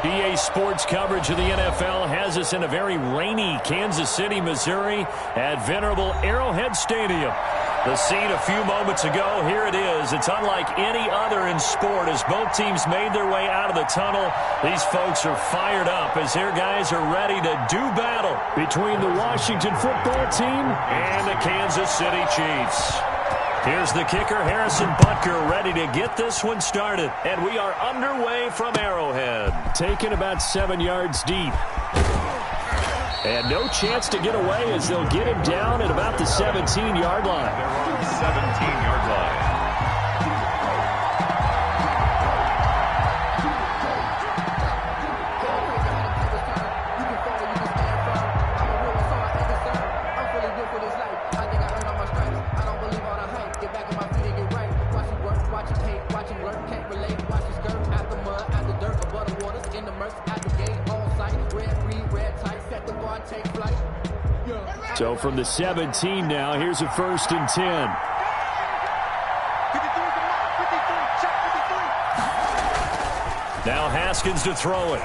EA Sports coverage of the NFL has us in a very rainy Kansas City, Missouri at venerable Arrowhead Stadium. The scene a few moments ago, here it is. It's unlike any other in sport as both teams made their way out of the tunnel. These folks are fired up as their guys are ready to do battle between the Washington football team and the Kansas City Chiefs. Here's the kicker, Harrison Butker, ready to get this one started. And we are underway from Arrowhead. Taken about 7 yards deep. And no chance to get away as they'll get him down at about the 17-yard line. They're on the 17-yard line. So from the 17 now, here's a 1st and 10. Now Haskins to throw it.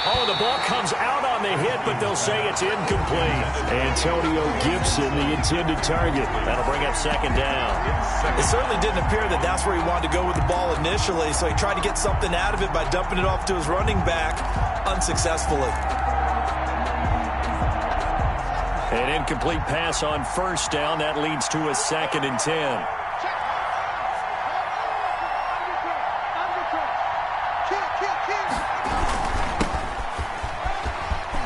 Oh, the ball comes out on the hit, but they'll say it's incomplete. Antonio Gibson, the intended target. That'll bring up 2nd down. It certainly didn't appear that that's where he wanted to go with the ball initially, so he tried to get something out of it by dumping it off to his running back unsuccessfully. An incomplete pass on 1st down. That leads to a 2nd and 10.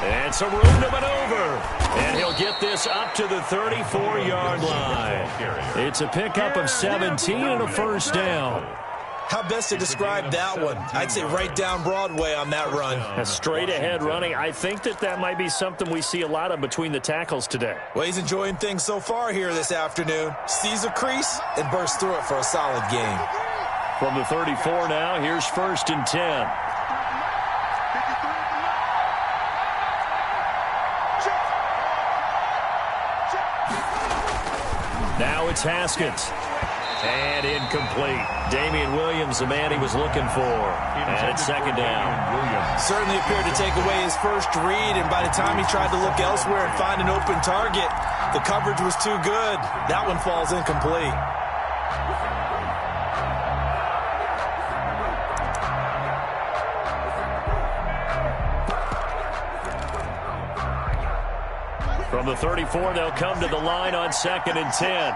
And some room to maneuver. And he'll get this up to the 34-yard line. It's a pickup of 17 and a 1st down. How best to describe that one? I'd say right down Broadway on that run. A straight-ahead running. I think that might be something we see a lot of between the tackles today. Well, he's enjoying things so far here this afternoon. Sees a crease and bursts through it for a solid game. From the 34 now, here's 1st and 10. Now it's Haskins. And incomplete. Damian Williams, the man he was looking for. And it's 2nd down. Certainly appeared to take away his first read, and by the time he tried to look elsewhere and find an open target, the coverage was too good. That one falls incomplete. From the 34, they'll come to the line on 2nd and 10.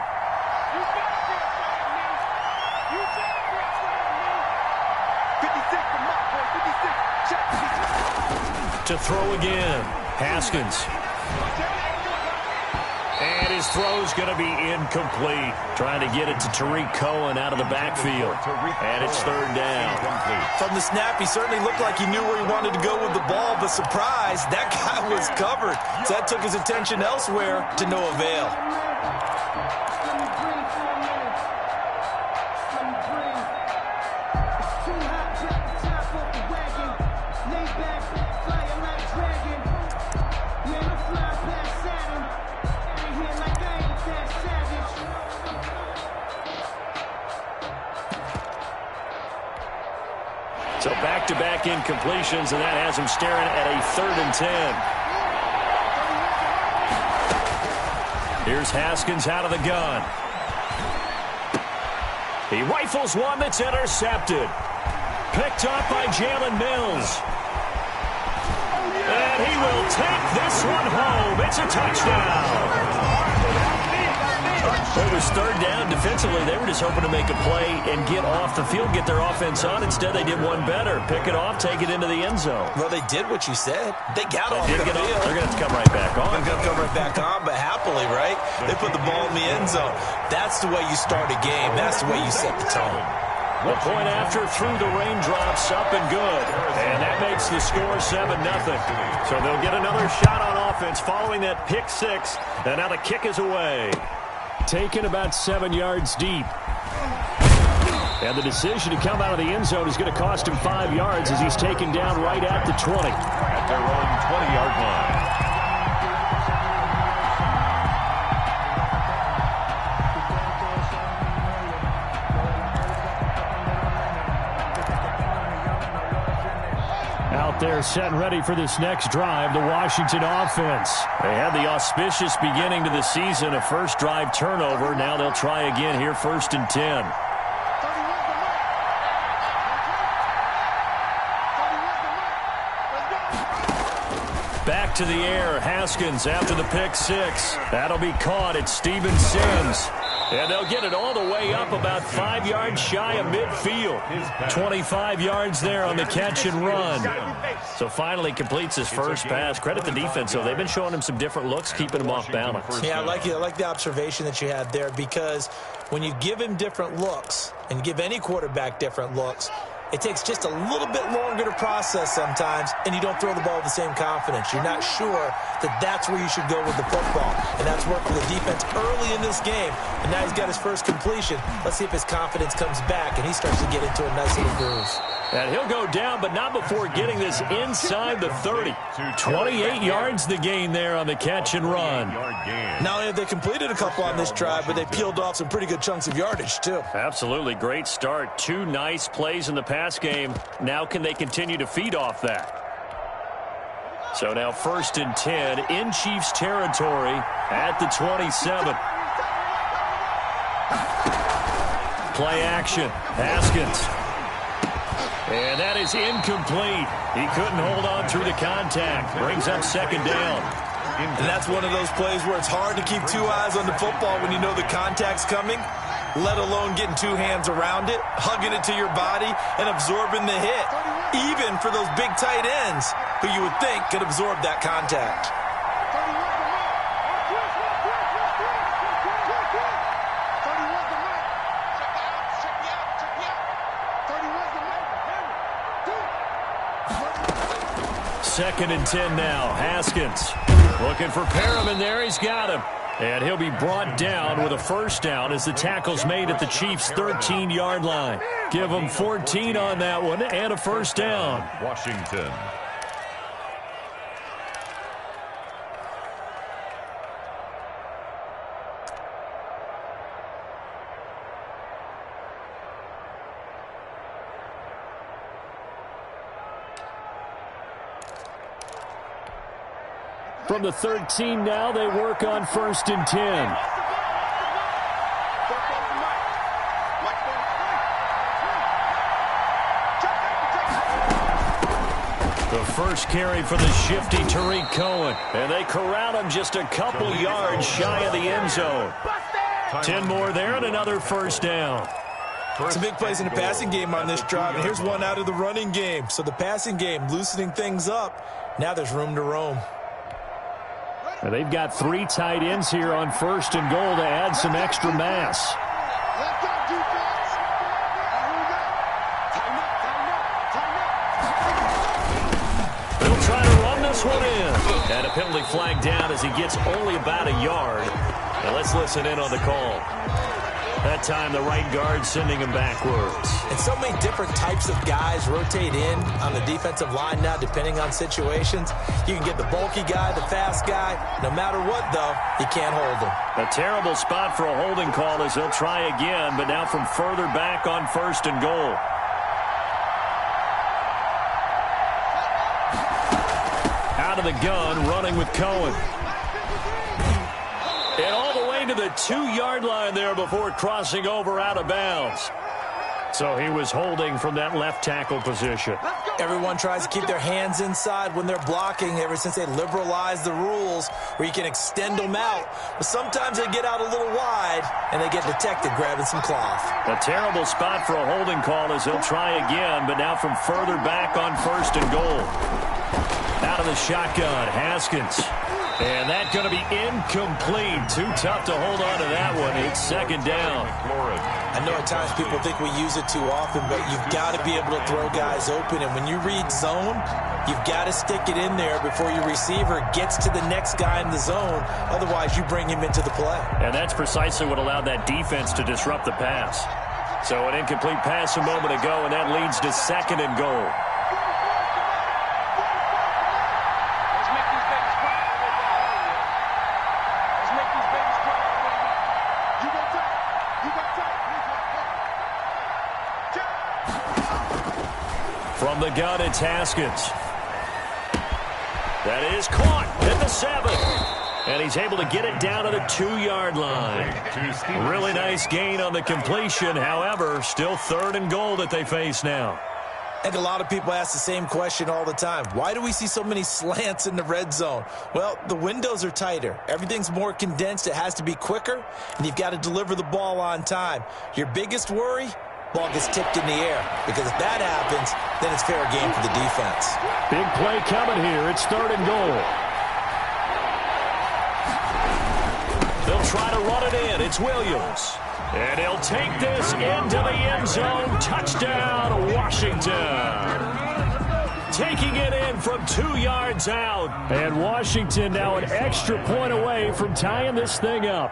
To throw again. Haskins. And his throw's going to be incomplete. Trying to get it to Tariq Cohen out of the backfield. And it's 3rd down. From the snap, he certainly looked like he knew where he wanted to go with the ball, but surprise, that guy was covered. So that took his attention elsewhere to no avail. So back-to-back incompletions, and that has him staring at a 3rd and 10. Here's Haskins out of the gun. He rifles one that's intercepted. Picked up by Jalen Mills. And he will take this one home. It's a touchdown. It was 3rd down. Defensively, they were just hoping to make a play and get off the field, get their offense on. Instead, they did one better. Pick it off, take it into the end zone. Well, they did what you said. They got off the field. They're going to have to come right back on. They're going to come right back on, but happily, right? They put the ball in the end zone. That's the way you start a game. That's the way you set the tone. The point after through the raindrops, up and good. And that makes the score 7-0. So they'll get another shot on offense following that pick 6. And now the kick is away. Taken about 7 yards deep. And the decision to come out of the end zone is going to cost him 5 yards as he's taken down right at the 20. At their own 20-yard line. out there set and ready for this next drive, the Washington offense. They had the auspicious beginning to the season, a first drive turnover. Now they'll try again here, 1st and 10. Back to the air, Haskins after the pick six. That'll be caught at Steven Sims. And they'll get it all the way up about 5 yards shy of midfield. 25 yards there on the catch and run. So finally completes his first pass. Credit the defense, though. They've been showing him some different looks, keeping him off balance. Yeah, I like the observation that you had there, because when you give him different looks and give any quarterback different looks, it takes just a little bit longer to process sometimes, and you don't throw the ball with the same confidence. You're not sure that that's where you should go with the football, and that's worked for the defense early in this game, and now he's got his first completion. Let's see if his confidence comes back, and he starts to get into a nice little groove. And he'll go down, but not before getting this inside the 30. 28 yards the gain there on the catch and run. Not only have they completed a couple on this drive, but they peeled off some pretty good chunks of yardage, too. Absolutely. Great start. 2 nice plays in the pass game. Now can they continue to feed off that? So now 1st and 10 in Chiefs territory at the 27. Play action. Haskins. And that is incomplete. He couldn't hold on through the contact. Brings up 2nd down. And that's one of those plays where it's hard to keep 2 eyes on the football when you know the contact's coming, let alone getting 2 hands around it, hugging it to your body, and absorbing the hit, even for those big tight ends who you would think could absorb that contact. Second and 10 now. Haskins looking for Perriman there. He's got him. And he'll be brought down with a first down as the tackle's made at the Chiefs' 13-yard line. Give them 14 on that one and a first down. Washington. From the 13 now, they work on 1st and 10. The first carry for the shifty Tariq Cohen. And they corral him just a couple yards shy of the end zone. 10 more there and another first down. Some big plays in the passing game on this drive, and here's one out of the running game. So the passing game loosening things up. Now there's room to roam. And they've got 3 tight ends here on 1st and goal to add some extra mass. They'll try to run this one in. And a penalty flag down as he gets only about a yard. Now let's listen in on the call. That time, the right guard sending him backwards. And so many different types of guys rotate in on the defensive line now, depending on situations. You can get the bulky guy, the fast guy. No matter what, though, you can't hold him. A terrible spot for a holding call as they'll try again, but now from further back on 1st and goal. Out of the gun, running with Cohen. And all the way to the 2-yard line there before crossing over out of bounds. So he was holding from that left tackle position. Everyone tries to keep their hands inside when they're blocking ever since they liberalized the rules where you can extend them out. But sometimes they get out a little wide and they get detected grabbing some cloth. A terrible spot for a holding call as they'll try again, but now from further back on 1st and goal. Out of the shotgun, Haskins. And that's going to be incomplete. Too tough to hold on to that one. It's 2nd down. I know at times people think we use it too often, but you've got to be able to throw guys open. And when you read zone, you've got to stick it in there before your receiver gets to the next guy in the zone. Otherwise, you bring him into the play. And that's precisely what allowed that defense to disrupt the pass. So an incomplete pass a moment ago, and that leads to 2nd and goal. From the gun, it's Haskins. That is caught at the 7. And he's able to get it down to the 2-yard line. Really nice gain on the completion. However, still 3rd and goal that they face now. I think a lot of people ask the same question all the time. Why do we see so many slants in the red zone? Well, the windows are tighter. Everything's more condensed. It has to be quicker, and you've got to deliver the ball on time. Your biggest worry? Ball gets tipped in the air, because if that happens, then it's fair game for the defense. Big play coming here. It's 3rd and goal. They'll try to run it in. It's Williams. And he'll take this into the end zone. Touchdown, Washington. Taking it in from 2 yards out. And Washington now an extra point away from tying this thing up.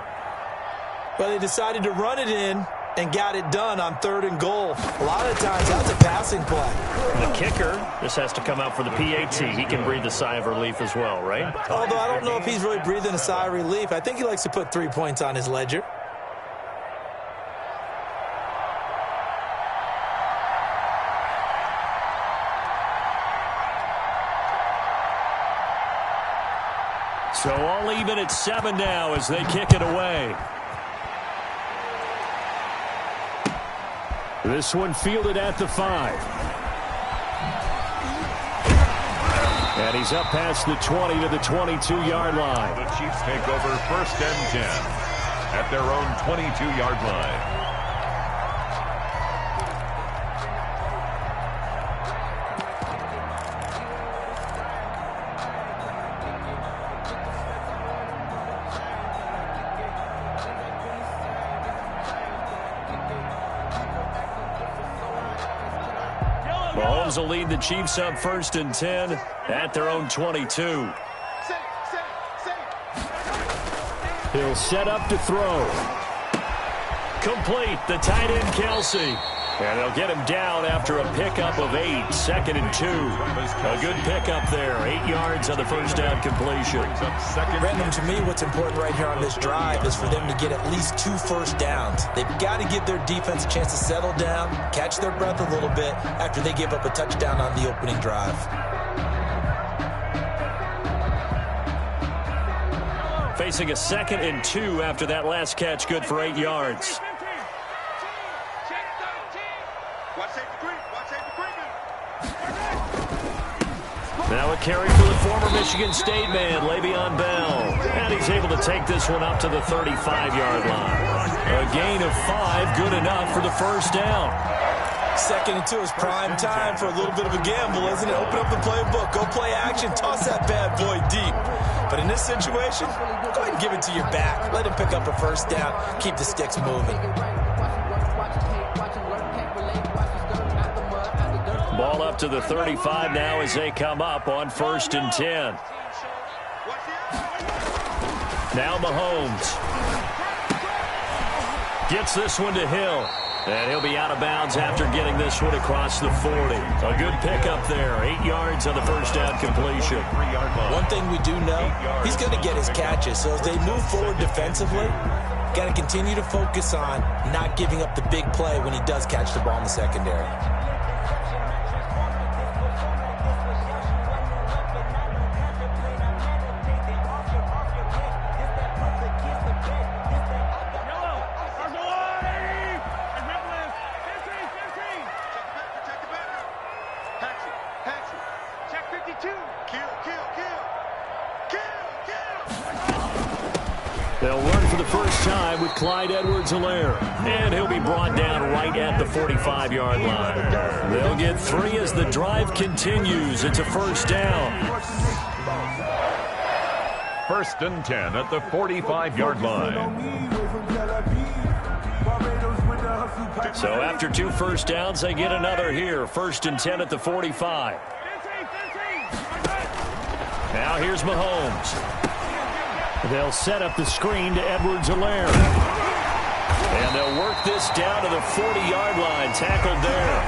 Well, they decided to run it in and got it done on 3rd and goal. A lot of times, that's a passing play. The kicker, this has to come out for the PAT. He can breathe a sigh of relief as well, right? Although I don't know if he's really breathing a sigh of relief. I think he likes to put 3 points on his ledger. So all even at 7 now as they kick it away. This one fielded at the 5. And he's up past the 20 to the 22-yard line. The Chiefs take over 1st and 10 at their own 22-yard line. Mahomes will lead the Chiefs up 1st and 10 at their own 22. He'll set up to throw. Complete, the tight end Kelsey. And they'll get him down after a pickup of 8, 2nd and 2. A good pickup there, 8 yards on the first down completion. Brandon, to me, what's important right here on this drive is for them to get at least 2 first downs. They've got to give their defense a chance to settle down, catch their breath a little bit after they give up a touchdown on the opening drive. Facing a 2nd and 2 after that last catch, good for 8 yards. Now a carry for the former Michigan State man, Le'Veon Bell. And he's able to take this one up to the 35-yard line. A gain of 5, good enough for the first down. 2nd and 2 is prime time for a little bit of a gamble, isn't it? Open up the playbook, go play action, toss that bad boy deep. But in this situation, go ahead and give it to your back. Let him pick up a first down, keep the sticks moving. Ball up to the 35 now as they come up on 1st and 10. Now Mahomes gets this one to Hill. And he'll be out of bounds after getting this one across the 40. A good pickup there. 8 yards on the first down completion. One thing we do know, he's going to get his catches. So as they move forward defensively, got to continue to focus on not giving up the big play when he does catch the ball in the secondary. They'll run for the first time with Clyde Edwards-Helaire. And he'll be brought down right at the 45-yard line. They'll get 3 as the drive continues. It's a first down. 1st and 10 at the 45-yard line. So after 2 first downs, they get another here. 1st and 10 at the 45. Now here's Mahomes. They'll set up the screen to Edwards-Helaire. And they'll work this down to the 40-yard line. Tackled there.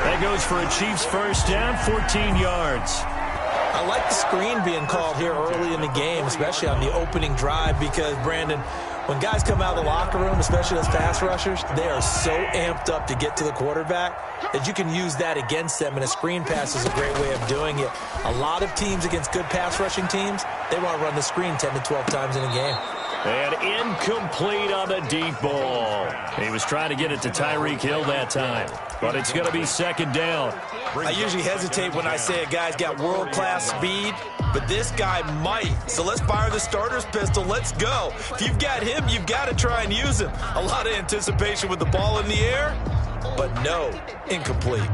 That goes for a Chiefs first down, 14 yards. I like the screen being called here early in the game, especially on the opening drive, because, Brandon, When guys come out of the locker room, especially those pass rushers, they are so amped up to get to the quarterback that you can use that against them, and a screen pass is a great way of doing it. A lot of teams against good pass rushing teams, they want to run the screen 10 to 12 times in a game. And incomplete on the deep ball. He was trying to get it to Tyreek Hill that time, but it's going to be second down. I usually hesitate when I say a guy's got world-class speed, but this guy might. So let's fire the starter's pistol. Let's go. If you've got him, you've got to try and use him. A lot of anticipation with the ball in the air, but no, incomplete.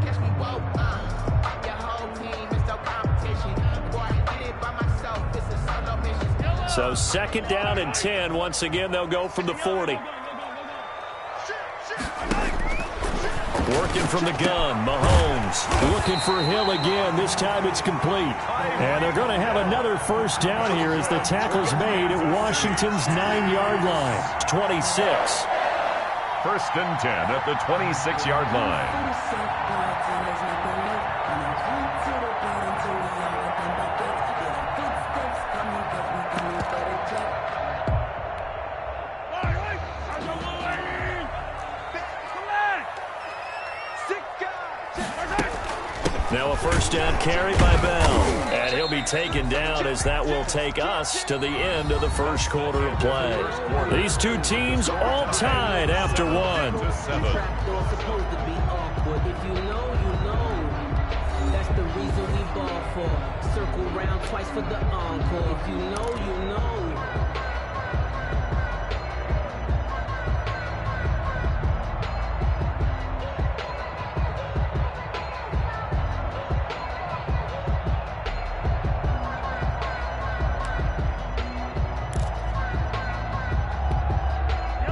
So second down and 10. Once again, they'll go from the 40. Working from the gun, Mahomes looking for Hill again. This time it's complete. And they're going to have another first down here as the tackle's made at Washington's 9-yard line. 26. First and 10 at the 26-yard line. Now a first down carry by Bell. And he'll be taken down as that will take us to the end of the first quarter of play. These two teams all tied after one. That's the reason we ball for. Circle round twice for the encore. If you know, you know.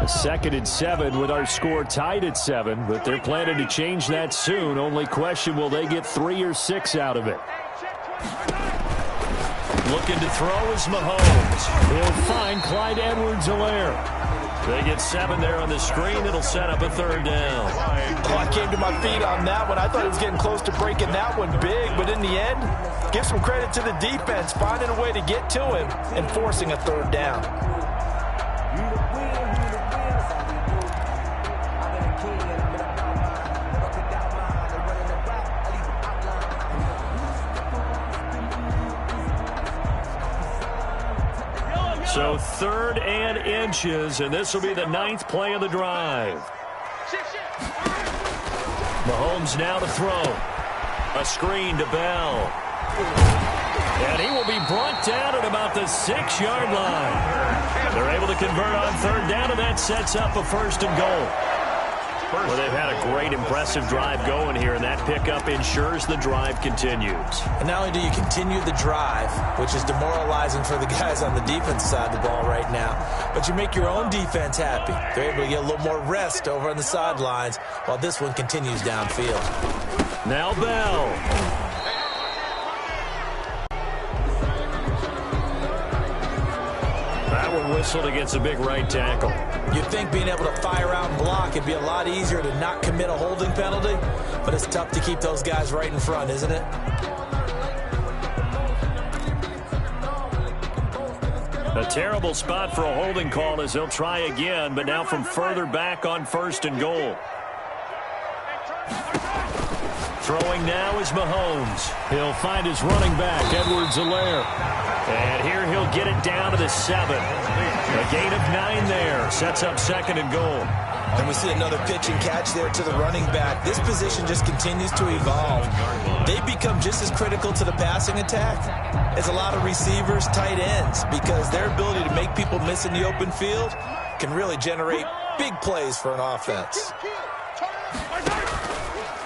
Second and 7 with our score tied at 7, but they're planning to change that soon. Only question, will they get 3 or 6 out of it? Looking to throw is Mahomes. He'll find Clyde Edwards-Helaire. They get 7 there on the screen. It'll set up a third down. Oh, I came to my feet on that one. I thought he was getting close to breaking that one big, but in the end, give some credit to the defense, finding a way to get to him and forcing a third down. So 3rd and inches, and this will be the 9th play of the drive. Mahomes now to throw. A screen to Bell. And he will be brought down at about the 6-yard line. They're able to convert on 3rd down, and that sets up a 1st and goal. Well, they've had a great, impressive drive going here, and that pickup ensures the drive continues. And not only do you continue the drive, which is demoralizing for the guys on the defense side of the ball right now, but you make your own defense happy. They're able to get a little more rest over on the sidelines while this one continues downfield. Now Bell. That one whistled against a big right tackle. You'd think being able to fire out and block it'd be a lot easier to not commit a holding penalty, but it's tough to keep those guys right in front, isn't it? A terrible spot for a holding call as they'll try again, but now from further back on 1st and goal. Throwing now is Mahomes. He'll find his running back, Edwards-Helaire. And here he'll get it down to the 7. A gain of 9 there. Sets up 2nd and goal. And we see another pitch and catch there to the running back. This position just continues to evolve. They become just as critical to the passing attack as a lot of receivers, tight ends, because their ability to make people miss in the open field can really generate big plays for an offense.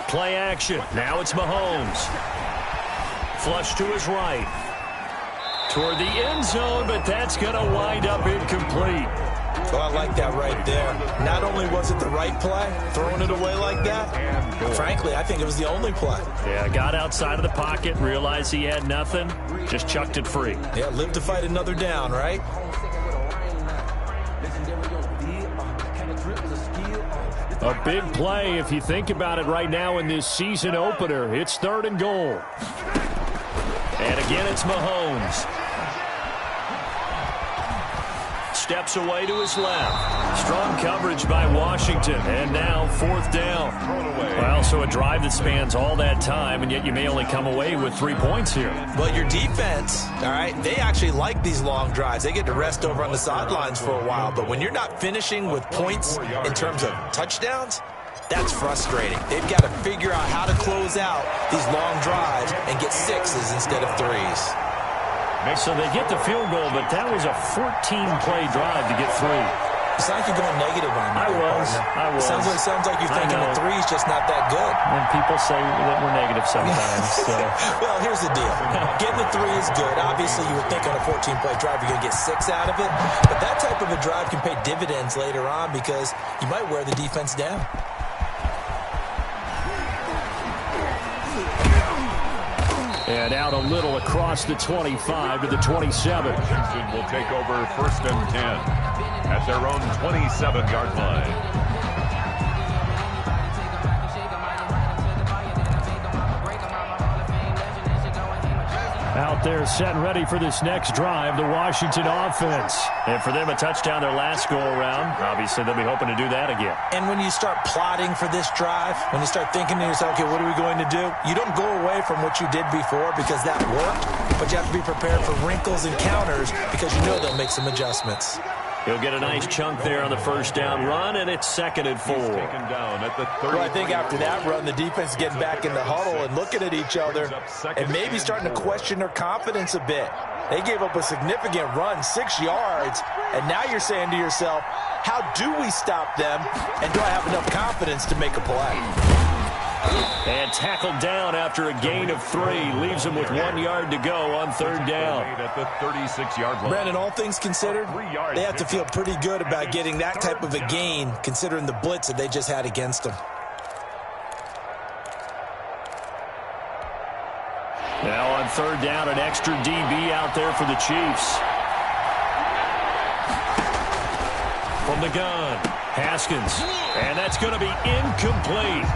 Play action. Now it's Mahomes. Flush to his right. Toward the end zone, but that's going to wind up incomplete. Well, I like that right there. Not only was it the right play, throwing it away like that, frankly, I think it was the only play. Yeah, got outside of the pocket, realized he had nothing, just chucked it free. Yeah, live to fight another down, right? A big play if you think about it right now in this season opener. It's 3rd and goal. And again, it's Mahomes. steps away to his left. Strong coverage by Washington, and now 4th down. Well, so a drive that spans all that time, and yet you may only come away with 3 points here. Well, your defense, all right, they actually like these long drives. They get to rest over on the sidelines for a while, but when you're not finishing with points in terms of touchdowns, that's frustrating. They've got to figure out how to close out these long drives and get 6s instead of 3s. So they get the field goal, but that was a 14-play drive to get 3. It's like you're going negative on me. I was. Sounds like you're thinking the 3's just not that good. And people say that we're negative sometimes. So. Well, here's the deal. Getting the 3 is good. Obviously, you would think on a 14-play drive you're going to get 6 out of it. But that type of a drive can pay dividends later on because you might wear the defense down. And out a little across the 25 to the 27. Washington will take over 1st and 10 at their own 27-yard line. Out there set and ready for this next drive, the Washington offense. And for them, a touchdown their last go-around. Obviously, they'll be hoping to do that again. And when you start plotting for this drive, when you start thinking to yourself, okay, what are we going to do? You don't go away from what you did before because that worked, but you have to be prepared for wrinkles and counters because you know they'll make some adjustments. He'll get a nice chunk there on the 1st down run, and it's 2nd and 4. Taken down at the 30. Well, I think after that run, the defense is getting back in the huddle and looking at each other and maybe starting to question their confidence a bit. They gave up a significant run, 6 yards, and now you're saying to yourself, how do we stop them, and do I have enough confidence to make a play? And tackled down after a gain of 3. Leaves him with 1 yard to go on 3rd down. At the 36-yard line. Brandon, all things considered, they have to feel pretty good about getting that type of a gain considering the blitz that they just had against them. Now on 3rd down, an extra DB out there for the Chiefs. From the gun, Haskins. And that's going to be incomplete.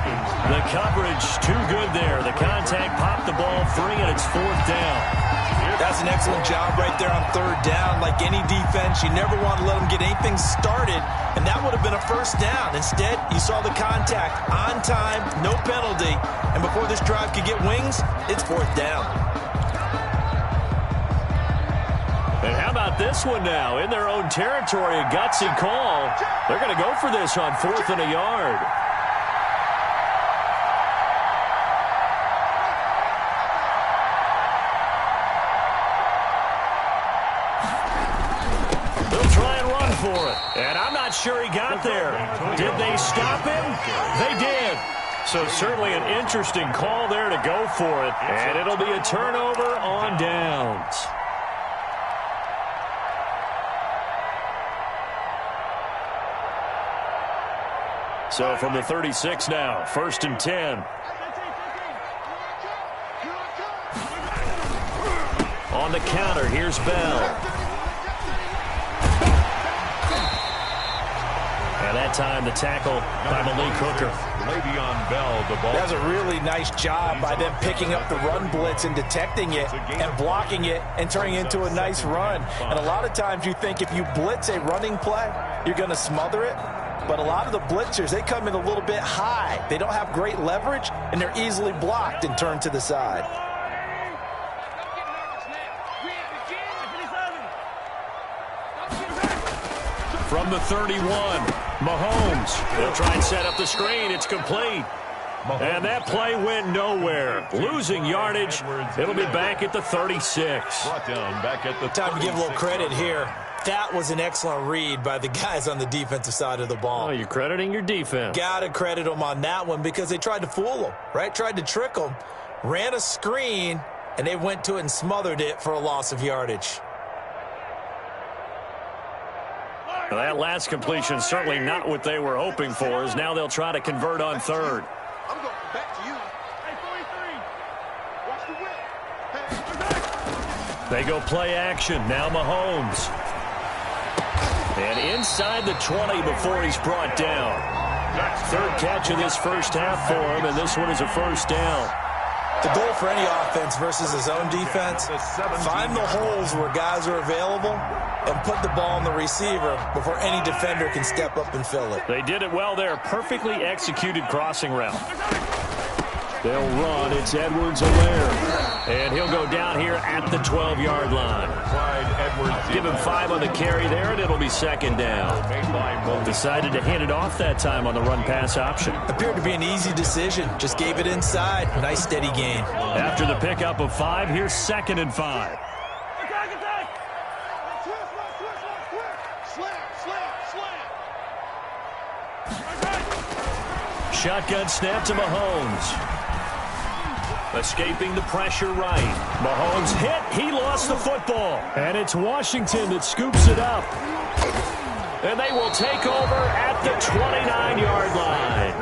The coverage too good there. The contact popped the ball free, and it's 4th down. That's an excellent job right there on 3rd down. Like any defense, you never want to let them get anything started, and that would have been a 1st down. Instead, you saw the contact on time, no penalty, and before this drive could get wings, it's 4th down. And how about this one now? In their own territory, a gutsy call. They're going to go for this on 4th and a yard. They'll try and run for it. And I'm not sure he got there. Did they stop him? They did. So certainly an interesting call there to go for it. And it'll be a turnover on downs. So from the 36 now, 1st and 10. On the counter, here's Bell. And that time the tackle by Malik Hooker. Le'Veon Bell, the ball. That was a really nice job by them picking up the run blitz and detecting it and blocking it and turning it into a nice run. And a lot of times you think if you blitz a running play, you're going to smother it. But a lot of the blitzers, they come in a little bit high. They don't have great leverage, and they're easily blocked and turned to the side. From the 31, Mahomes. They'll try and set up the screen. It's complete. And that play went nowhere. Losing yardage. It'll be back at the 36. Brought down back at the Time to give a little credit here. That was an excellent read by the guys on the defensive side of the ball. Oh, you're crediting your defense. Got to credit them on that one because they tried to fool them, right? Tried to trick them, ran a screen, and they went to it and smothered it for a loss of yardage. Well, that last completion certainly not what they were hoping for, as now they'll try to convert on 3rd. I'm going back to you. Hey, 43. Watch the whip. They go play action. Now Mahomes. And inside the 20 before he's brought down. 3rd catch of this 1st half for him, and this one is a 1st down. The goal for any offense versus his own defense, find the holes where guys are available and put the ball on the receiver before any defender can step up and fill it. They did it well there. Perfectly executed crossing route. They'll run. It's Edwards-Helaire. And he'll go down here at the 12-yard line. Give him 5 on the carry there, and it'll be second down. Decided to hand it off that time on the run-pass option. Appeared to be an easy decision. Just gave it inside. Nice, steady gain. After the pickup of 5, here's 2nd and 5. Shotgun snap to Mahomes. Escaping the pressure right. Mahomes hit. He lost the football. And it's Washington that scoops it up. And they will take over at the 29-yard line.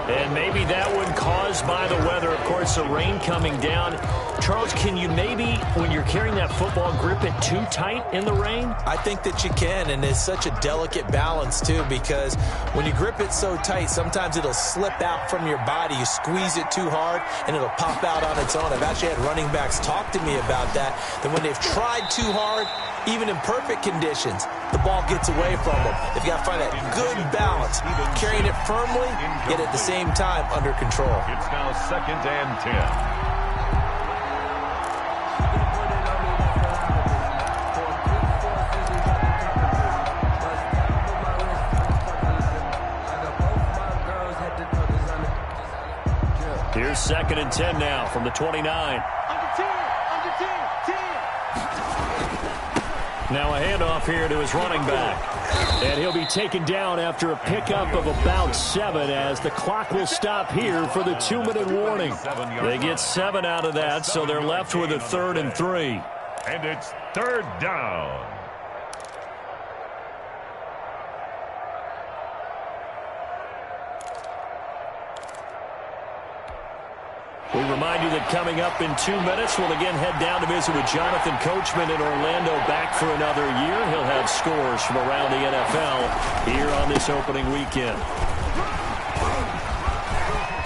And maybe that one caused by the weather. Of course, the rain coming down. Charles, can you maybe, when you're carrying that football, grip it too tight in the rain? I think that you can, and it's such a delicate balance, too, because when you grip it so tight, sometimes it'll slip out from your body. You squeeze it too hard, and it'll pop out on its own. I've actually had running backs talk to me about that when they've tried too hard, even in perfect conditions, the ball gets away from them. They've got to find that good balance, carrying it firmly, yet at the same time under control. It's now 2nd and 10. Here's 2nd and 10 now from the 29. Under 10. Now a handoff here to his running back. And he'll be taken down after a pickup of about 7 as the clock will stop here for the 2-minute warning. They get 7 out of that, so they're left with a 3rd and 3. And it's 3rd down. We remind you that coming up in 2 minutes, we'll again head down to visit with Jonathan Coachman in Orlando, back for another year. He'll have scores from around the NFL here on this opening weekend.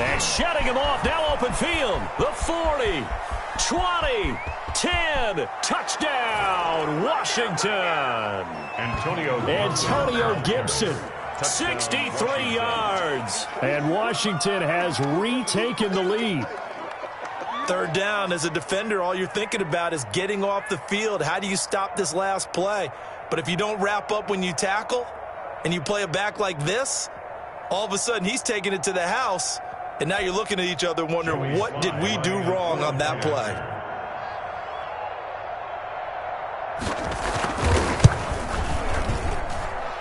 And shutting him off, now open field. The 40, 20, 10, touchdown, Washington. Antonio Gibson. 63 yards. And Washington has retaken the lead. 3rd down. As a defender, all you're thinking about is getting off the field. How do you stop this last play? But if you don't wrap up when you tackle and you play it back like this, all of a sudden he's taking it to the house, and now you're looking at each other wondering, what did we do wrong on that play?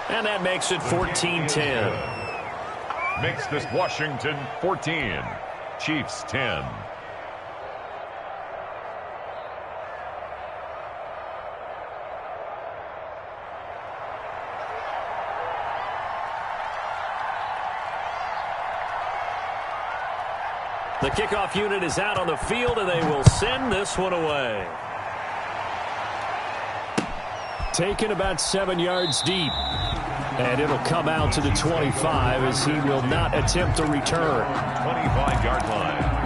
And that makes it 14-10. Makes this Washington 14. Chiefs 10. The kickoff unit is out on the field, and they will send this one away. Taken about 7 yards deep. And it'll come out to the 25 as he will not attempt a return. 25-yard line.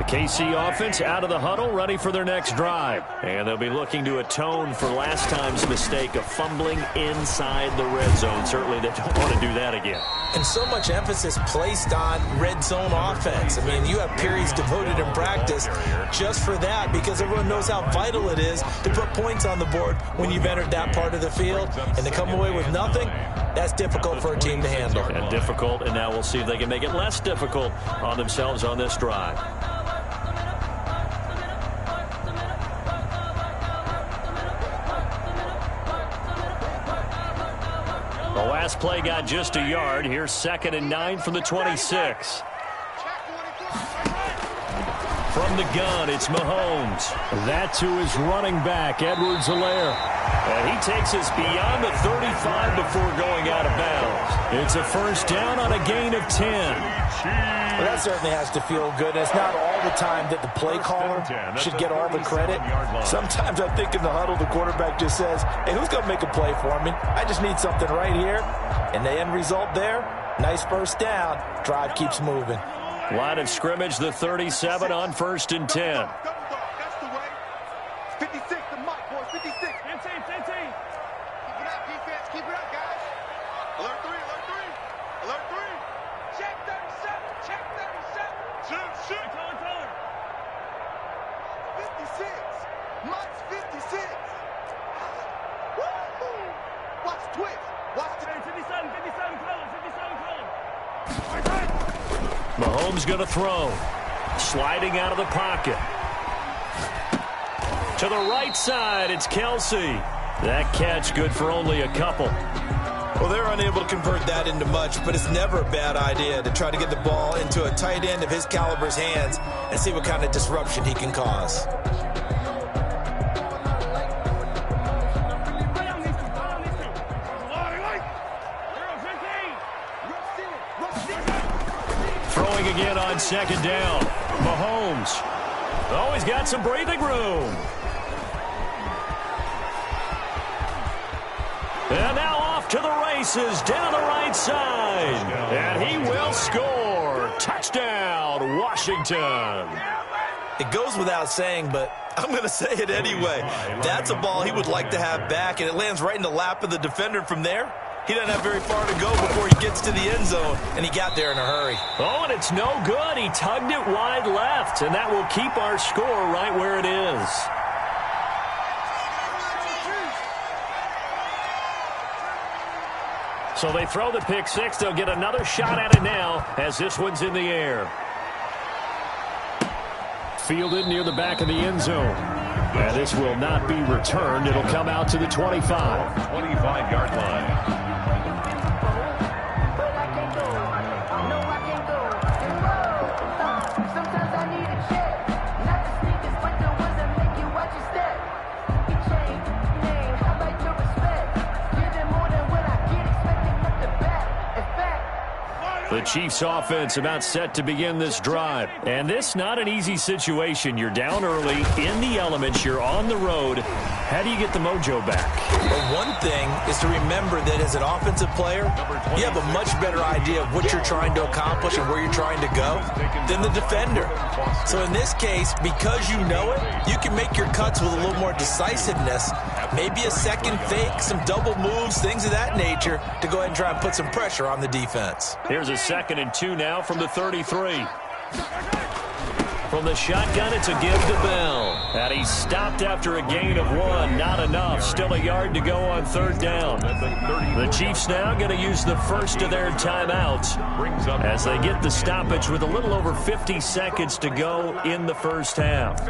KC offense out of the huddle, ready for their next drive. And they'll be looking to atone for last time's mistake of fumbling inside the red zone. Certainly they don't want to do that again. And so much emphasis placed on red zone offense. I mean, you have periods devoted in practice just for that, because everyone knows how vital it is to put points on the board when you've entered that part of the field. And to come away with nothing, that's difficult for a team to handle. And difficult, and now we'll see if they can make it less difficult on themselves on this drive. The last play got just a yard. Here's 2nd and 9 from the 26. From the gun, it's Mahomes. That to his running back, Edwards-Helaire. And he takes us beyond the 35 before going out of bounds. It's a 1st down on a gain of 10. Well, that certainly has to feel good. It's not all the time that the play caller should get all the credit. Sometimes I think in the huddle, the quarterback just says, hey, who's going to make a play for me? I just need something right here. And the end result there, nice first down. Drive keeps moving. Line of scrimmage, the 37 on 1st and 10. That's the way. 56 to Mike, boys. 56. 10. Keep it up, defense. Keep it up, guys. Alert 3. Alert 3. Check 37. Check 37. Shoot. 56. Mike's 56. Woo-hoo. Watch the twist. Watch the 57 color. Mahomes going to throw. Sliding out of the pocket. To the right side, it's Kelsey. That catch good for only a couple. Well, they're unable to convert that into much, but it's never a bad idea to try to get the ball into a tight end of his caliber's hands and see what kind of disruption he can cause. Throwing again on 2nd down. Mahomes. Oh, he's got some breathing room. And now off to the races, down the right side. And he will score. Touchdown, Washington. It goes without saying, but I'm going to say it anyway. That's a ball he would like to have back, and it lands right in the lap of the defender from there. He doesn't have very far to go before he gets to the end zone, and he got there in a hurry. Oh, and it's no good. He tugged it wide left, and that will keep our score right where it is. So they throw the pick six. They'll get another shot at it now as this one's in the air. Fielded near the back of the end zone. And this will not be returned. It'll come out to the 25. 25-yard line. The Chiefs offense about set to begin this drive. And this not an easy situation. You're down early, in the elements, you're on the road. How do you get the mojo back? Well, one thing is to remember that as an offensive player, you have a much better idea of what you're trying to accomplish and where you're trying to go than the defender. So in this case, because you know it, you can make your cuts with a little more decisiveness, maybe a second fake, some double moves, things of that nature, to go ahead and try and put some pressure on the defense. Here's a 2nd and 2 now from the 33. From the shotgun, it's a give to Bell. And he stopped after a gain of 1. Not enough. Still a yard to go on 3rd down. The Chiefs now going to use the first of their timeouts as they get the stoppage with a little over 50 seconds to go in the first half.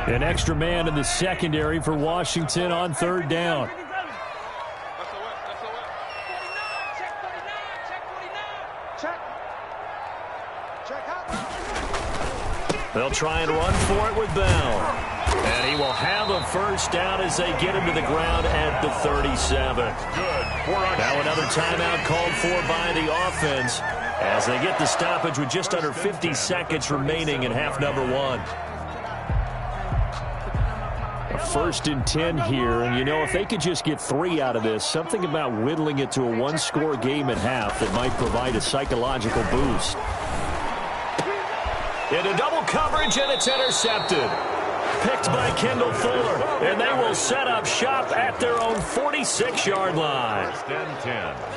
An extra man in the secondary for Washington on 3rd down. They'll try and run for it with Bell. And he will have a first down as they get him to the ground at the 37. Now another timeout called for by the offense as they get the stoppage with just under 50 seconds remaining in half number 1. A 1st and 10 here, and you know, if they could just get 3 out of this, something about whittling it to a 1-score game at half that might provide a psychological boost. Into double coverage, and it's intercepted. Picked by Kendall Fuller, and they will set up shop at their own 46-yard line.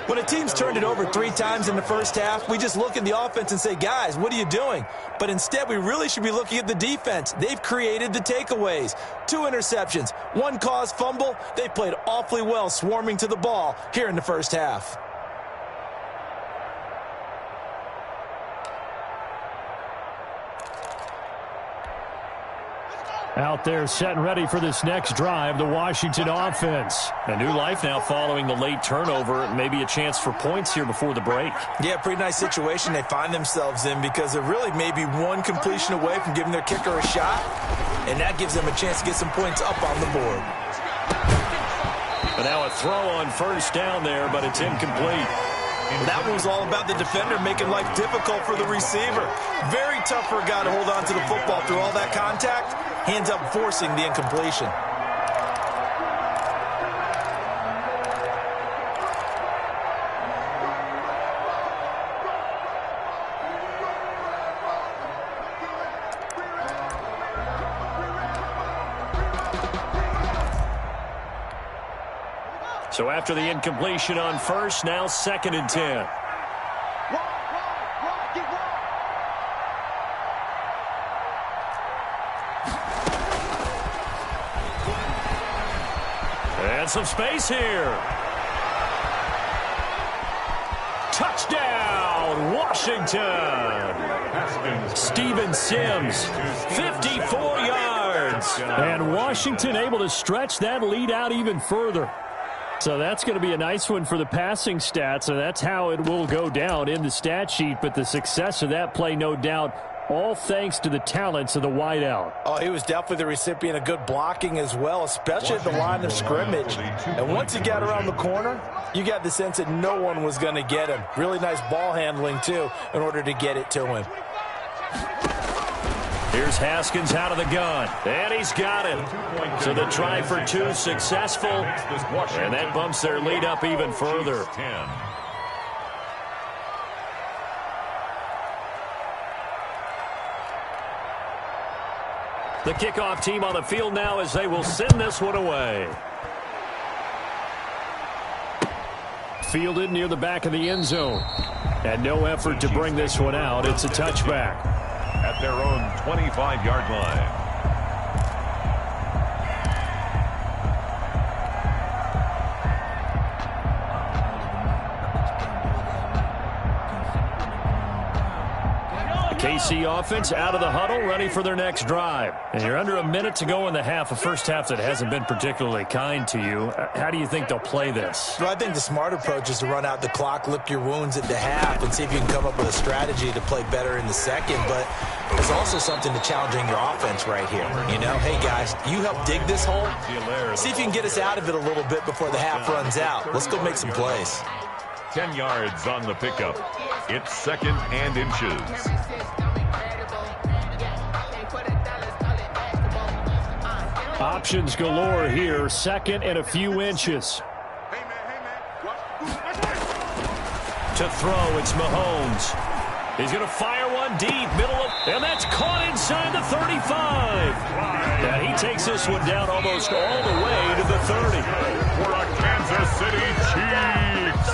When a team's turned it over 3 times in the first half, we just look at the offense and say, guys, what are you doing? But instead, we really should be looking at the defense. They've created the takeaways. 2 interceptions, 1 caused fumble. They played awfully well swarming to the ball here in the first half. Out there set and ready for this next drive, the Washington offense. A new life now following the late turnover. Maybe a chance for points here before the break. Yeah, pretty nice situation they find themselves in because they're really maybe 1 completion away from giving their kicker a shot, and that gives them a chance to get some points up on the board. And now a throw on 1st down there, but it's incomplete. That one was all about the defender making life difficult for the receiver. Very tough for a guy to hold on to the football through all that contact. Hands up, forcing the incompletion. So after the incompletion on first, now 2nd and 10. And some space here. Touchdown, Washington. Steven Sims, 54 yards. And Washington able to stretch that lead out even further. So that's going to be a nice one for the passing stats, and that's how it will go down in the stat sheet. But the success of that play, no doubt, all thanks to the talents of the wideout. Oh, he was definitely the recipient of good blocking as well, especially at the line of scrimmage. And once he got around the corner, you got the sense that no one was going to get him. Really nice ball handling, too, in order to get it to him. Here's Haskins out of the gun, and he's got it. So the try for 2 successful, and that bumps their lead up even further. The kickoff team on the field now as they will send this one away. Fielded near the back of the end zone. And no effort to bring this one out. It's a touchback. At their own 25-yard line. KC offense out of the huddle, ready for their next drive. And you're under a minute to go in the half, a first half that hasn't been particularly kind to you. How do you think they'll play this? Well, I think the smart approach is to run out the clock, lick your wounds at the half, and see if you can come up with a strategy to play better in the second. But there's also something to challenging your offense right here. You know, hey, guys, you help dig this hole. See if you can get us out of it a little bit before the half runs out. Let's go make some plays. 10 yards on the pickup. It's 2nd and inches. Options galore here. 2nd and a few inches. To throw, it's Mahomes. He's going to fire one deep, middle of, and that's caught inside the 35. And he takes this one down almost all the way to the 30. For the Kansas City Chiefs.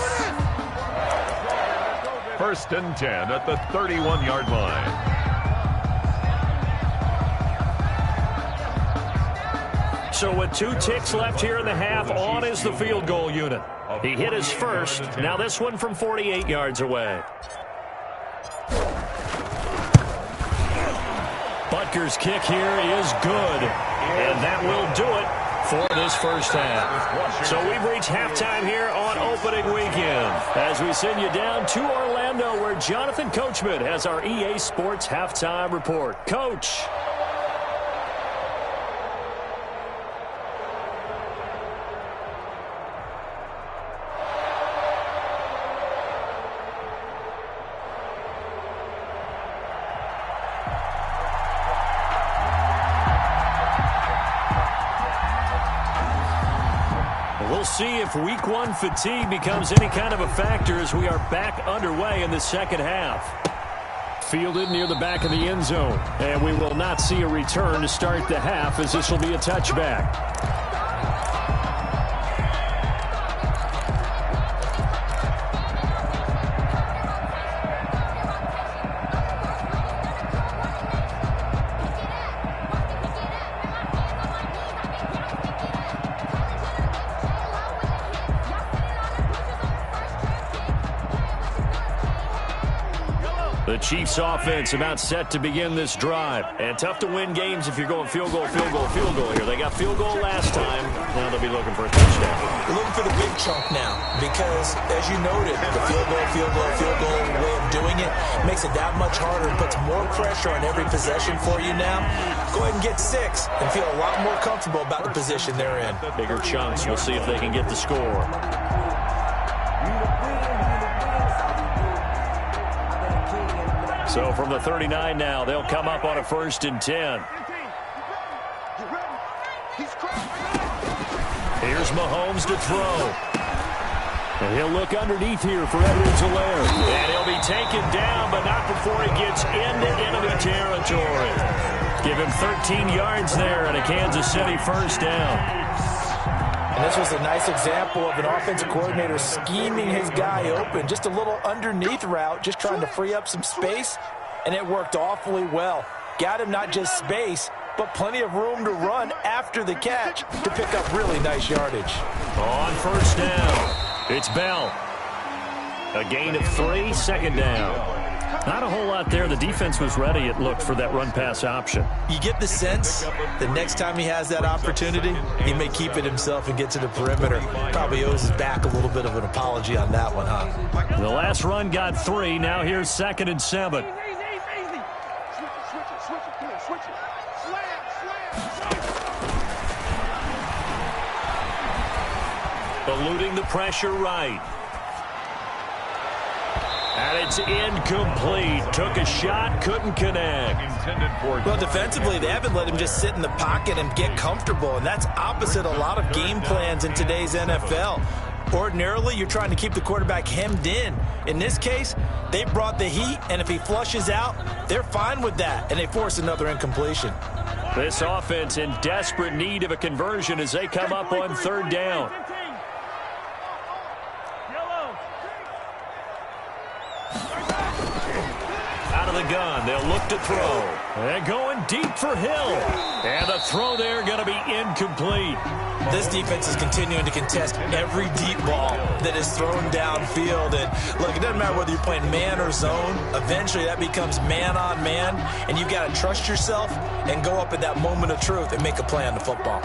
1st and 10 at the 31-yard line. So with 2 ticks left here in the half, on is the field goal unit. He hit his first. Now this one from 48 yards away. Butker's kick here is good. And that will do it for this first half. So we've reached halftime here on opening weekend as we send you down to Orlando where Jonathan Coachman has our EA Sports halftime report. Coach. We'll see if week 1 fatigue becomes any kind of a factor as we are back underway in the second half. Fielded near the back of the end zone. And we will not see a return to start the half as this will be a touchback. The Chiefs offense about set to begin this drive. And tough to win games if you're going field goal, field goal, field goal here. They got field goal last time. Now they'll be looking for a touchdown. They're looking for the big chunk now because, as you noted, the field goal way of doing it makes it that much harder and puts more pressure on every possession for you now. Go ahead and get 6 and feel a lot more comfortable about the position they're in. Bigger chunks. We'll see if they can get the score. So from the 39 now, they'll come up on a 1st and 10. Here's Mahomes to throw. And he'll look underneath here for Edwards-Helaire. And he'll be taken down, but not before he gets into enemy territory. Give him 13 yards there and a Kansas City 1st down. And this was a nice example of an offensive coordinator scheming his guy open. Just a little underneath route, just trying to free up some space, and it worked awfully well. Got him not just space, but plenty of room to run after the catch to pick up really nice yardage. On 1st down, it's Bell. A gain of 3, 2nd down. Not a whole lot there. The defense was ready, it looked, for that run-pass option. You get the sense the next time he has that opportunity, he may keep it himself and get to the perimeter. Probably owes his back a little bit of an apology on that one, huh? The last run got 3. Now here's 2nd and 7. Eluding the pressure right. And it's incomplete. Took a shot, couldn't connect. Well, defensively, they haven't let him just sit in the pocket and get comfortable, and that's opposite a lot of game plans in today's NFL. Ordinarily, you're trying to keep the quarterback hemmed in. In this case, they brought the heat, and if he flushes out, they're fine with that, and they force another incompletion. This offense in desperate need of a conversion as they come up on 3rd down. Out of the gun, they'll look to throw. And going deep for Hill. And the throw there going to be incomplete. This defense is continuing to contest every deep ball that is thrown downfield. And look, it doesn't matter whether you're playing man or zone. Eventually that becomes man on man. And you've got to trust yourself and go up at that moment of truth and make a play on the football.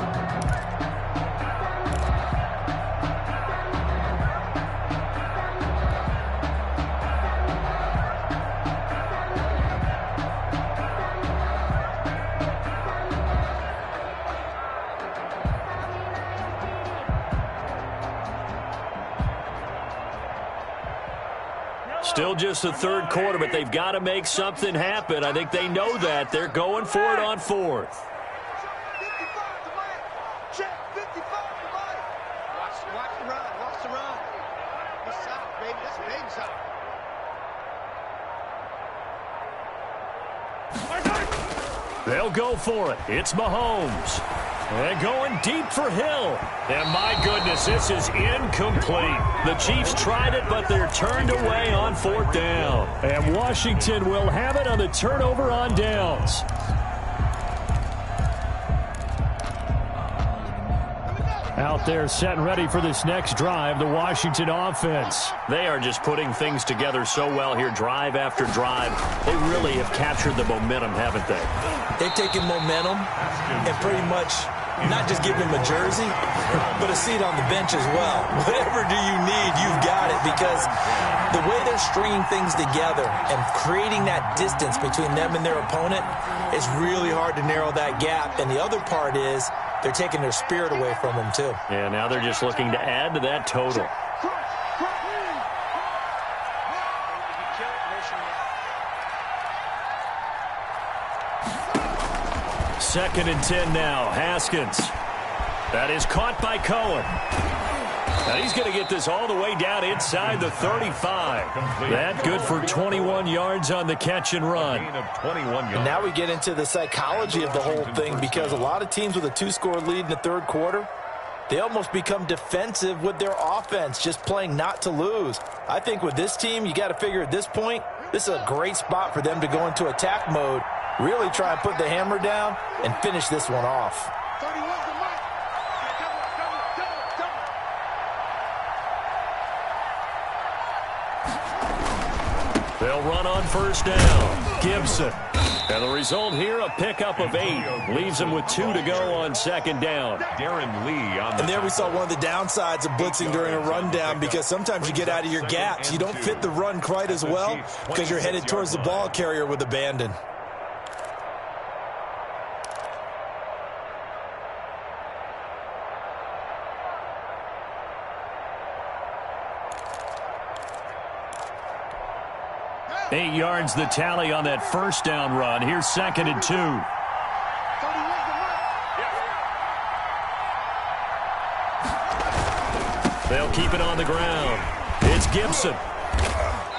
Still just the 3rd quarter, but they've got to make something happen. I think they know that. They're going for it on 4th. They'll go for it. It's Mahomes. And going deep for Hill. And my goodness, this is incomplete. The Chiefs tried it, but they're turned away on 4th down. And Washington will have it on the turnover on downs. Out there set and ready for this next drive, the Washington offense. They are just putting things together so well here, drive after drive. They really have captured the momentum, haven't they? They've taken momentum and pretty much not just given him a jersey, but a seat on the bench as well. Whatever do you need, you've got it, because the way they're stringing things together and creating that distance between them and their opponent, it's really hard to narrow that gap. And the other part is they're taking their spirit away from them, too. Yeah, now they're just looking to add to that total. Second and 10 now. Haskins. That is caught by Cohen. Now he's going to get this all the way down inside the 35. That good for 21 yards on the catch and run. And now we get into the psychology of the whole thing, because a lot of teams with a 2-score lead in the 3rd quarter, they almost become defensive with their offense, just playing not to lose. I think with this team, you got to figure at this point, this is a great spot for them to go into attack mode, really try and put the hammer down and finish this one off. They'll run on 1st down. Gibson. And the result here, a pickup of 8. Leaves them with 2 to go on 2nd down. Darren Lee on the And there we saw one of the downsides of blitzing during a rundown, because sometimes you get out of your gaps. You don't fit the run quite as well because you're headed towards the ball carrier with abandon. 8 yards the tally on that first down run. Here's 2nd and 2. They'll keep it on the ground. It's Gibson.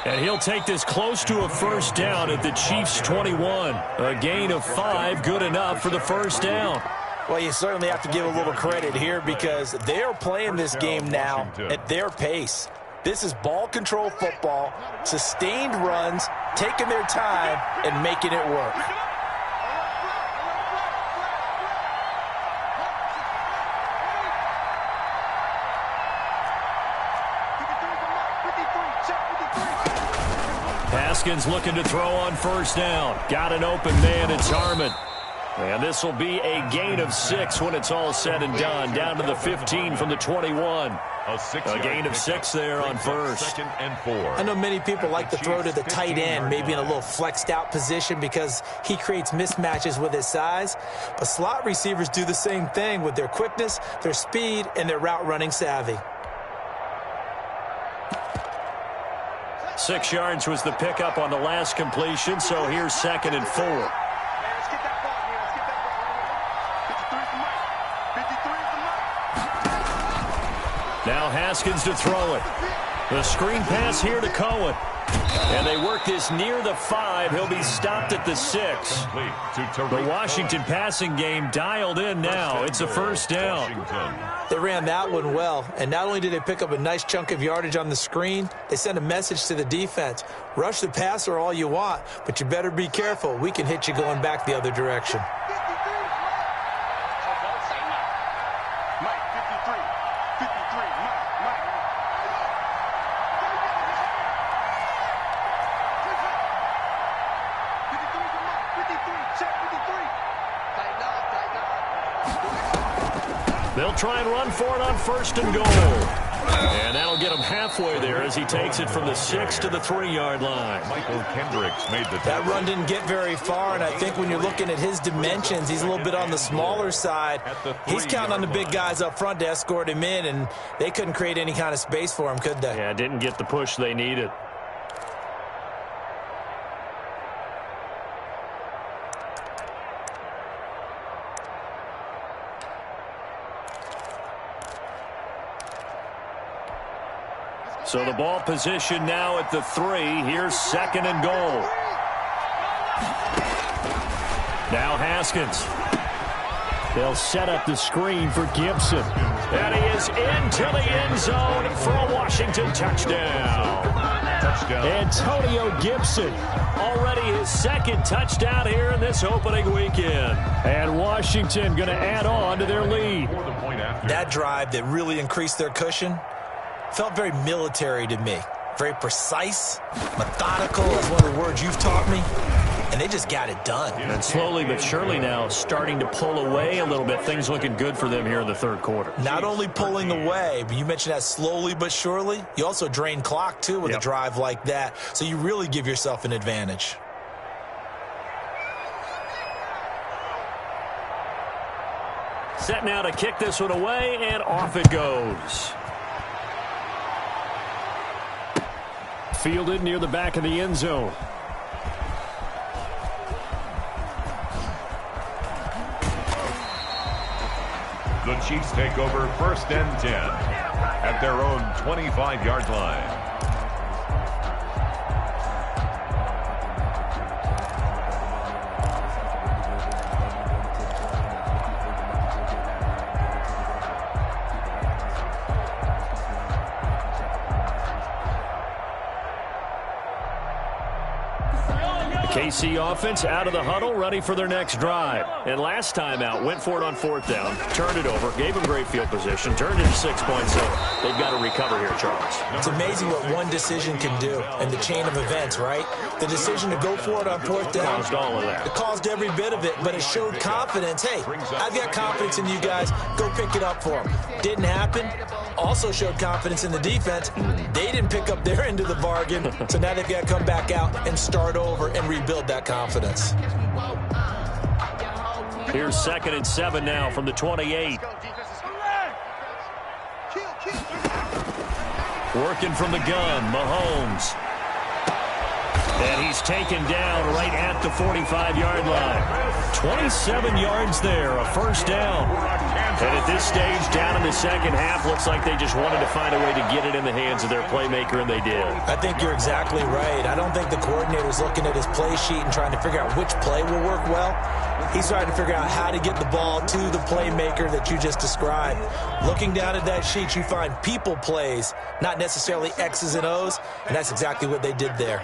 And he'll take this close to a first down at the Chiefs' 21. A gain of 5, good enough for the first down. Well, you certainly have to give a little credit here because they are playing this game now at their pace. This is ball control football, sustained runs, taking their time, and making it work. Haskins looking to throw on first down. Got an open man. It's Harmon. And this will be a gain of 6 when it's all said and done. Down to the 15 from the 21. A gain of 6 there on first. 2nd and 4. I know many people like to throw to the tight end, maybe in a little flexed out position because he creates mismatches with his size. But slot receivers do the same thing with their quickness, their speed, and their route running savvy. 6 yards was the pickup on the last completion, so here's 2nd and 4. Now Haskins to throw it. The screen pass here to Cohen. And they work this near the 5. He'll be stopped at the 6. The Washington passing game dialed in now. It's a first down. They ran that one well, and not only did they pick up a nice chunk of yardage on the screen, they sent a message to the defense. Rush the passer all you want, but you better be careful. We can hit you going back the other direction. They'll try and run for it on 1st and goal. And that'll get him halfway there as he takes it from the 6 to the 3-yard line. Michael Kendricks made the That run didn't get very far, and I think when you're looking at his dimensions, he's a little bit on the smaller side. He's counting on the big guys up front to escort him in, and they couldn't create any kind of space for him, could they? Yeah, didn't get the push they needed. So the ball position now at the 3. Here's 2nd and goal. Now Haskins. They'll set up the screen for Gibson. And he is into the end zone for a Washington touchdown. Antonio Gibson, already his 2nd touchdown here in this opening weekend. And Washington going to add on to their lead. That drive that really increased their cushion felt very military to me. Very precise, methodical is one of the words you've taught me. And they just got it done. And slowly but surely now starting to pull away a little bit. Things looking good for them here in the 3rd quarter. Not only pulling away, but you mentioned that slowly but surely. You also drain clock, too, with a drive like that. So you really give yourself an advantage. Set now to kick this one away, and off it goes. Fielded near the back of the end zone. The Chiefs take over 1st and 10 at their own 25-yard line. KC offense out of the huddle, ready for their next drive. And last time out, went for it on 4th down, turned it over, gave them great field position, turned it into 6 points. So they've got to recover here, Charles. It's amazing what one decision can do in the chain of events, right? The decision to go for it on 4th down. Caused all of that. It caused every bit of it, but it showed confidence. Hey, I've got confidence in you guys. Go pick it up for them. Didn't happen. Also showed confidence in the defense. They didn't pick up their end of the bargain, so now they've got to come back out and start over and rebuild that confidence. Here's 2nd and 7 now from the 28. Working from the gun, Mahomes. And he's taken down right at the 45-yard line. 27 yards there, a first down. And at this stage, down in the second half, looks like they just wanted to find a way to get it in the hands of their playmaker, and they did. I think you're exactly right. I don't think the coordinator's looking at his play sheet and trying to figure out which play will work well. He's trying to figure out how to get the ball to the playmaker that you just described. Looking down at that sheet, you find people plays, not necessarily X's and O's, and that's exactly what they did there.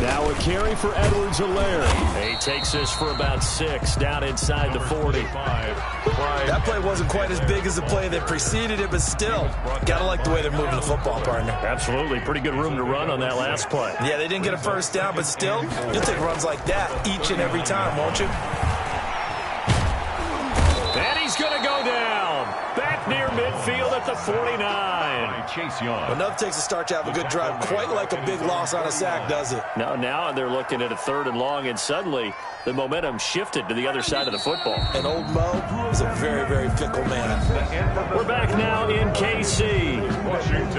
Now a carry for Edwards-Helaire. He takes this for about 6 down inside the 40. That play wasn't quite as big as the play that preceded it, but still, got to like the way they're moving the football, partner. Absolutely. Pretty good room to run on that last play. Yeah, they didn't get a first down, but still, you'll take runs like that each and every time, won't you? And he's going to go down. Back near midfield at the 49. Chase Young. Enough takes to start to have a good drive, quite like a big loss on a sack, does it? Now they're looking at a 3rd and long, and suddenly the momentum shifted to the other side of the football. And old Mo is a very, very fickle man. We're back now in KC.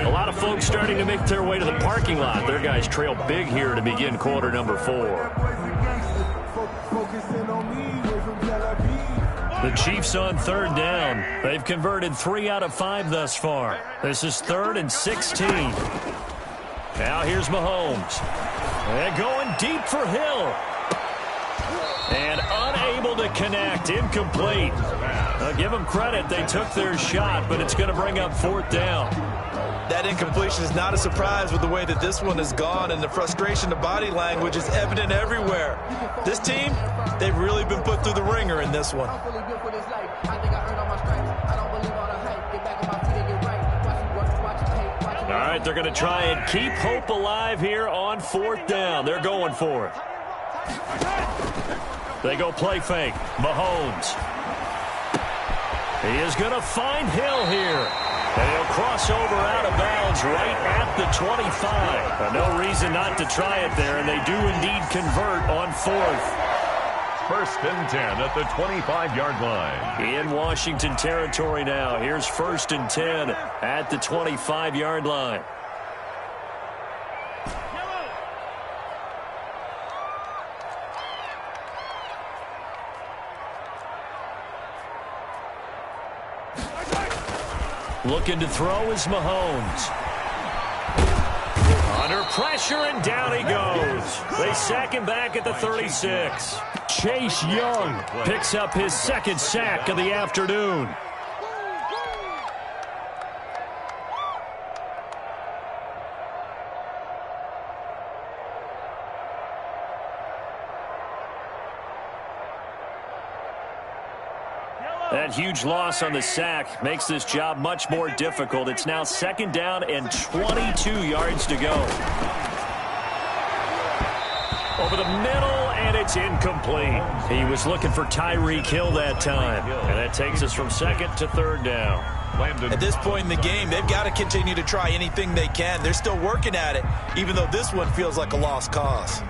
A lot of folks starting to make their way to the parking lot. Their guys trail big here to begin quarter number 4. The Chiefs on 3rd down. They've converted 3 out of 5 thus far. This is 3rd and 16. Now here's Mahomes. And going deep for Hill. And unable to connect. Incomplete. I'll give them credit. They took their shot, but it's going to bring up 4th down. That incompletion is not a surprise with the way that this one has gone, and the frustration, the body language is evident everywhere. This team, they've really been put through the ringer in this one. All right, they're going to try and keep hope alive here on 4th down. They're going for it. They go play fake. Mahomes. He is going to find Hill here. And he'll cross over out of bounds right at the 25. No reason not to try it there, and they do indeed convert on 4th. 1st and 10 at the 25-yard line. In Washington territory now. Here's 1st and 10 at the 25-yard line. Looking to throw is Mahomes. Under pressure, and down he goes. They sack him back at the 36. Chase Young picks up his 2nd sack of the afternoon. That huge loss on the sack makes this job much more difficult. It's now 2nd down and 22 yards to go. Over the middle, and it's incomplete. He was looking for Tyreek Hill that time. And that takes us from 2nd to 3rd down. At this point in the game, they've got to continue to try anything they can. They're still working at it, even though this one feels like a lost cause.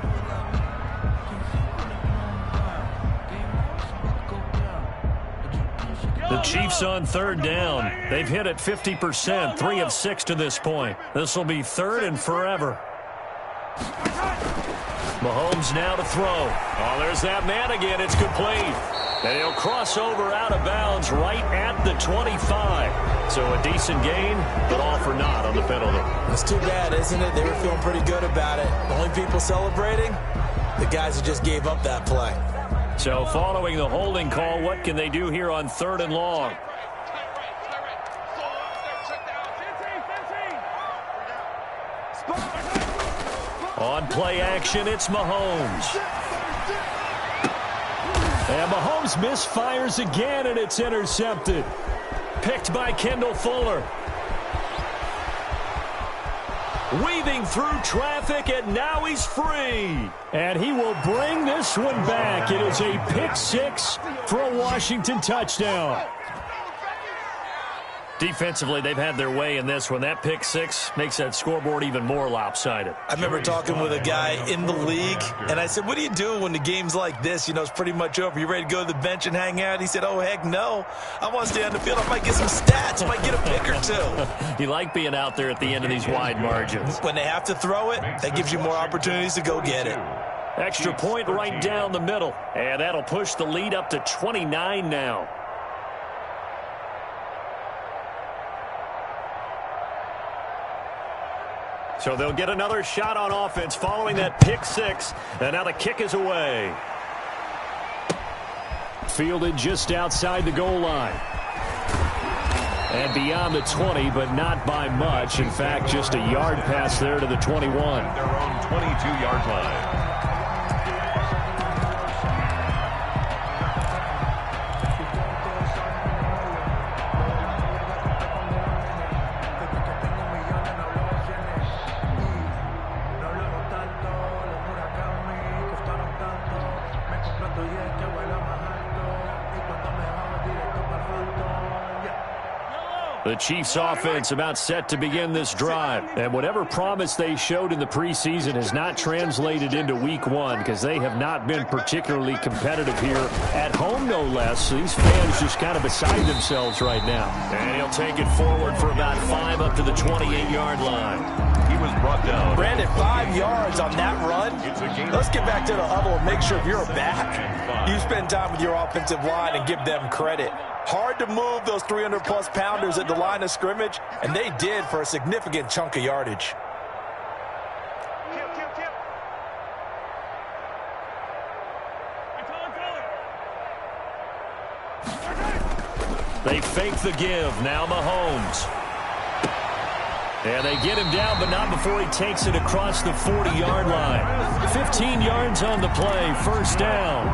The Chiefs on 3rd down. They've hit it 50%, 3 of 6 to this point. This will be 3rd and forever. Mahomes now to throw. Oh, there's that man again. It's complete. And he'll cross over out of bounds right at the 25. So a decent gain, but all for naught on the penalty. It's too bad, isn't it? They were feeling pretty good about it. The only people celebrating, the guys who just gave up that play. So following the holding call, what can they do here on 3rd and long? On play action, it's Mahomes. And Mahomes misfires again, and it's intercepted. Picked by Kendall Fuller. Weaving through traffic, and now he's free. And he will bring this one back. It is a pick 6 for a Washington touchdown. Defensively, they've had their way in this one. That pick six makes that scoreboard even more lopsided. I remember talking with a guy in the league, and I said, what do you do when the game's like this? You know, it's pretty much over. You ready to go to the bench and hang out? He said, oh, heck no. I want to stay on the field. I might get some stats. I might get a pick or two. You like being out there at the end of these wide margins. When they have to throw it, that gives you more opportunities to go get it. Extra point right down the middle, and that'll push the lead up to 29 now. So they'll get another shot on offense following that pick six, and now the kick is away. Fielded just outside the goal line. And beyond the 20, but not by much. In fact, just a yard pass there to the 21. Their own 22-yard line. The Chiefs offense about set to begin this drive. And whatever promise they showed in the preseason has not translated into week one because they have not been particularly competitive here at home, no less. These fans just kind of beside themselves right now. And he'll take it forward for about 5 up to the 28-yard line. He was brought down. Brandon, 5 yards on that run. Let's get back to the huddle and make sure if you're back, you spend time with your offensive line and give them credit. Hard to move those 300-plus pounders at the line of scrimmage, and they did for a significant chunk of yardage. They fake the give. Now Mahomes. And they get him down, but not before he takes it across the 40-yard line. 15 yards on the play, first down.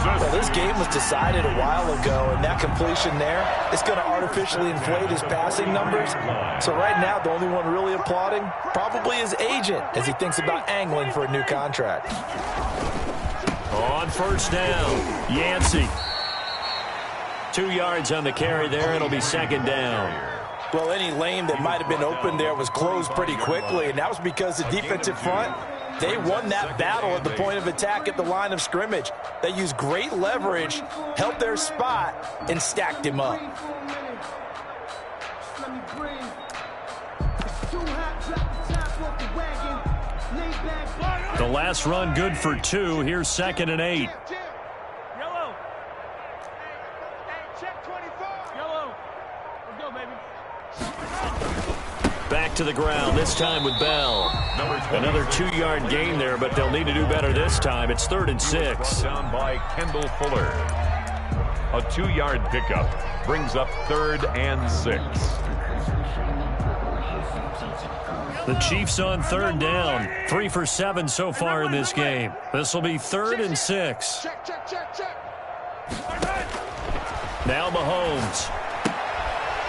Well, this game was decided a while ago, and that completion there, it's going to artificially inflate his passing numbers. So right now, the only one really applauding probably his agent as he thinks about angling for a new contract. On first down, Yancey. 2 yards on the carry there. It'll be second down. Well, any lane that might have been open there was closed pretty quickly, and that was because the defensive front, they won that battle at the point of attack at the line of scrimmage. They used great leverage, held their spot, and stacked him up. The last run good for 2. Here's 2nd and 8. Back to the ground, this time with Bell. Another 2-yard gain there, but they'll need to do better this time. It's 3rd and 6. Down by Kendall Fuller. A 2-yard pickup brings up 3rd and 6. The Chiefs on 3rd down. 3 for 7 so far in this game. This will be 3rd and 6. Now Mahomes.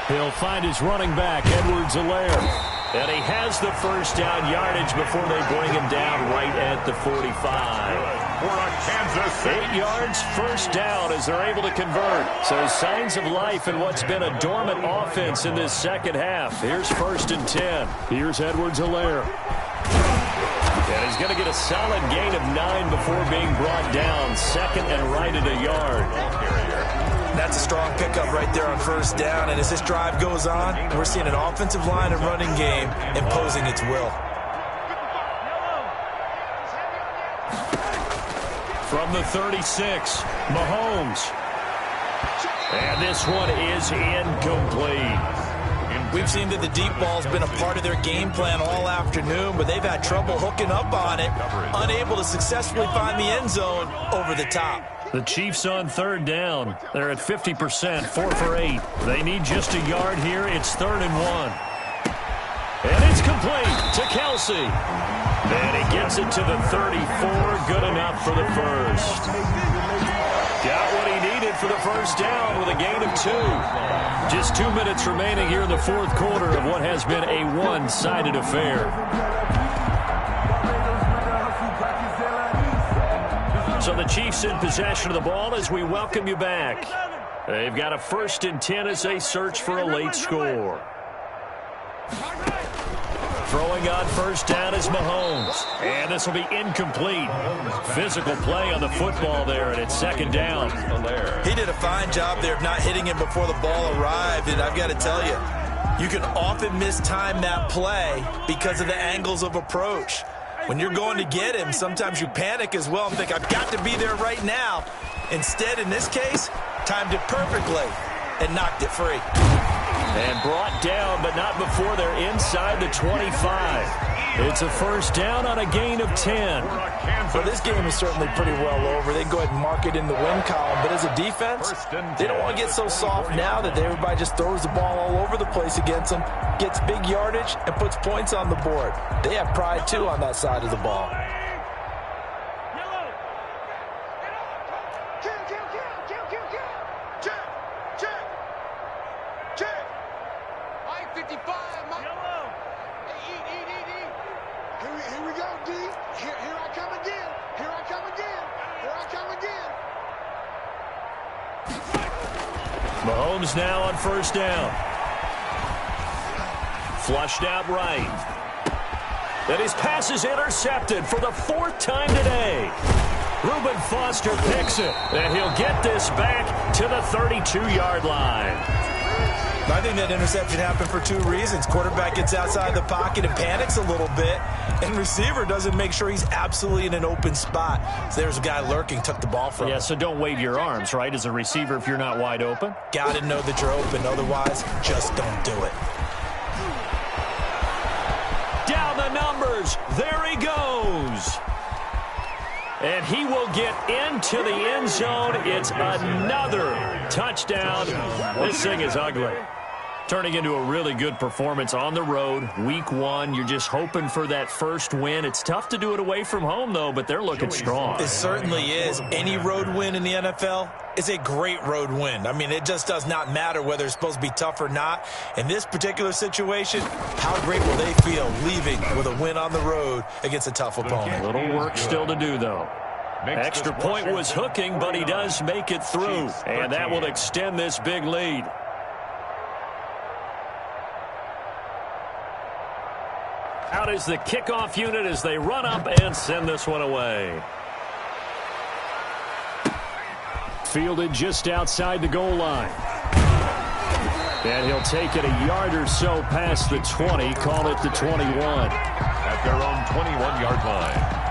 He'll find his running back, Edwards-Helaire. And he has the first down yardage before they bring him down right at the 45. For a Kansas City. 8 yards, first down as they're able to convert. So signs of life in what's been a dormant offense in this second half. Here's 1st and 10. Here's Edwards-Helaire. And he's going to get a solid gain of 9 before being brought down. 2nd and right at a yard. That's a strong pickup right there on first down. And as this drive goes on, we're seeing an offensive line and running game imposing its will. From the 36, Mahomes. And this one is incomplete. We've seen that the deep ball's been a part of their game plan all afternoon, but they've had trouble hooking up on it, unable to successfully find the end zone over the top. The Chiefs on 3rd down. They're at 50%, 4 for 8. They need just a yard here. It's 3rd and 1. And it's complete to Kelsey. And he gets it to the 34. Good enough for the first. Got what he needed for the first down with a gain of 2. Just 2 minutes remaining here in the 4th quarter of what has been a one-sided affair. So the Chiefs in possession of the ball as we welcome you back. They've got a 1st and 10 as they search for a late score. Throwing on 1st down is Mahomes. And this will be incomplete. Physical play on the football there, and it's 2nd down. He did a fine job there of not hitting him before the ball arrived, and I've got to tell you, you can often mistime that play because of the angles of approach. When you're going to get him, sometimes you panic as well and think, I've got to be there right now. Instead, in this case, timed it perfectly and knocked it free. And brought down, but not before they're inside the 25. It's a 1st down on a gain of 10. Well, this game is certainly pretty well over. They can go ahead and mark it in the win column. But as a defense, they don't want to get so soft now that everybody just throws the ball all over the place against them, gets big yardage, and puts points on the board. They have pride, too, on that side of the ball. Mahomes now on 1st down. Flushed out right. And his pass is intercepted for the 4th time today. Reuben Foster picks it, and he'll get this back to the 32-yard line. I think that interception happened for 2 reasons. Quarterback gets outside the pocket and panics a little bit, and receiver doesn't make sure he's absolutely in an open spot. So there's a guy lurking, took the ball from him. Yeah, so don't wave your arms, right, as a receiver if you're not wide open. Got to know that you're open. Otherwise, just don't do it. Down the numbers. There he goes. And he will get into the end zone. It's another touchdown. This thing is ugly. Turning into a really good performance on the road. Week 1, you're just hoping for that 1st win. It's tough to do it away from home, though, but they're looking strong. It certainly is. Any road win in the NFL is a great road win. I mean, it just does not matter whether it's supposed to be tough or not. In this particular situation, how great will they feel leaving with a win on the road against a tough opponent? A little work still to do, though. Extra point was hooking, but he does make it through. And that will extend this big lead. Out is the kickoff unit as they run up and send this one away. Fielded just outside the goal line. And he'll take it a yard or so past the 20, call it the 21. At their own 21-yard line.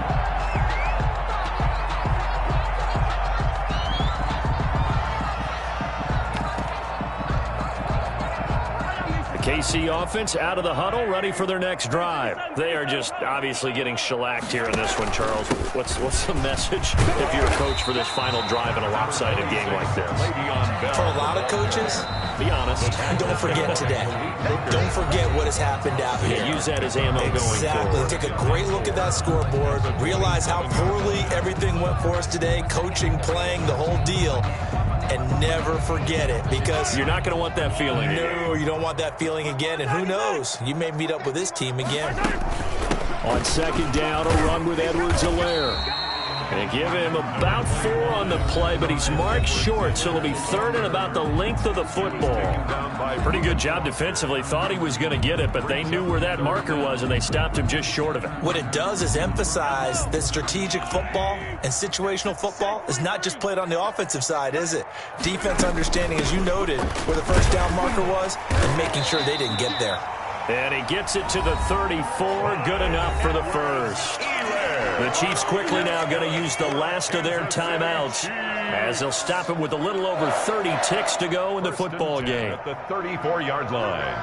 KC offense out of the huddle, ready for their next drive. They are just obviously getting shellacked here in this one, Charles. What's the message if you're a coach for this final drive in a lopsided game like this? For a lot of coaches, be honest. Don't forget today. Don't forget what has happened out here. Yeah, use that as ammo going forward. Exactly. Take a great look at that scoreboard. Realize how poorly everything went for us today. Coaching, playing, the whole deal. And never forget it, because you're not going to want that feeling again. No, you don't want that feeling again. And who knows? You may meet up with this team again. On 2nd down, a run with Edwards-Helaire. They give him about 4 on the play, but he's marked short, so it'll be 3rd and about the length of the football. Pretty good job defensively. Thought he was going to get it, but they knew where that marker was, and they stopped him just short of it. What it does is emphasize that strategic football and situational football is not just played on the offensive side, is it? Defense understanding, as you noted, where the 1st down marker was, and making sure they didn't get there. And he gets it to the 34. Good enough for the 1st. The Chiefs quickly now going to use the last of their timeouts as they'll stop him with a little over 30 ticks to go in the football game. At the 34-yard line.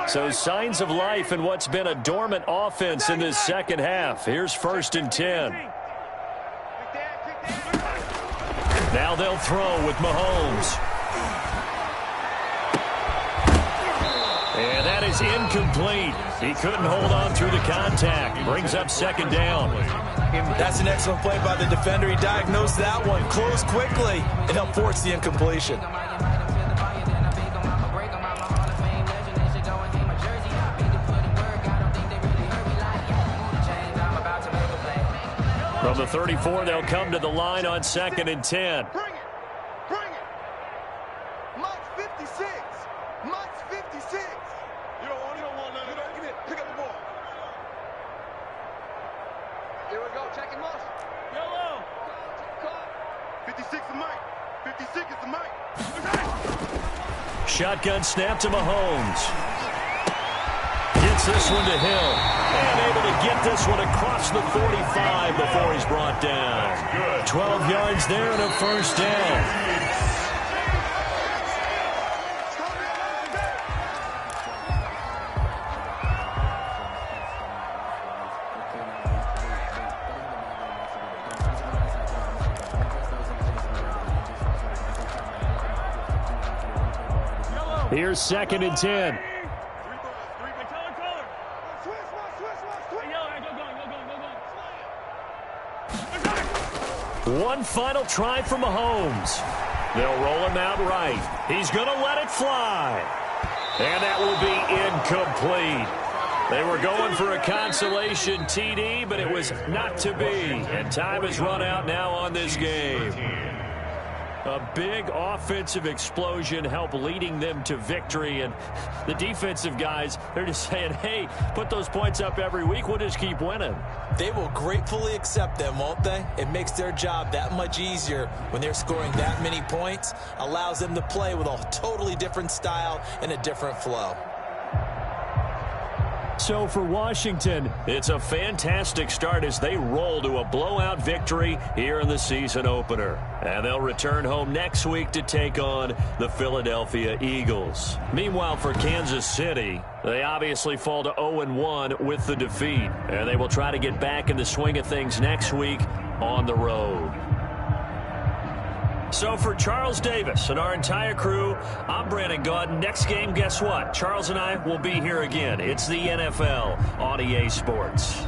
So signs of life in what's been a dormant offense in this 2nd half. Here's 1st and 10. Now they'll throw with Mahomes. And that is incomplete. He couldn't hold on through the contact. Brings up 2nd down. That's an excellent play by the defender. He diagnosed that one, closed quickly, and helped force the incompletion. From the 34, they'll come to the line on 2nd and 10. Bring it. Bring it. Mike's 56. Mike's 56. You don't want none of that. Give it. Pick up the ball. Here we go. Checking motion. Yellow. 56 is Mike. 56 is the Mike. Shotgun snap to Mahomes. Gets this one to Hill. And able to get this one across the 45 before he's brought down. 12 yards there and a first down. Here's 2nd and 10. One final try for Mahomes. They'll roll him out right. He's going to let it fly. And that will be incomplete. They were going for a consolation TD, but it was not to be. And time has run out now on this game. A big offensive explosion helped leading them to victory. And the defensive guys, they're just saying, hey, put those points up every week. We'll just keep winning. They will gratefully accept them, won't they? It makes their job that much easier when they're scoring that many points. Allows them to play with a totally different style and a different flow. So for Washington, it's a fantastic start as they roll to a blowout victory here in the season opener. And they'll return home next week to take on the Philadelphia Eagles. Meanwhile, for Kansas City, they obviously fall to 0-1 with the defeat. And they will try to get back in the swing of things next week on the road. So for Charles Davis and our entire crew, I'm Brandon Gaudin. Next game, guess what? Charles and I will be here again. It's the NFL on EA Sports.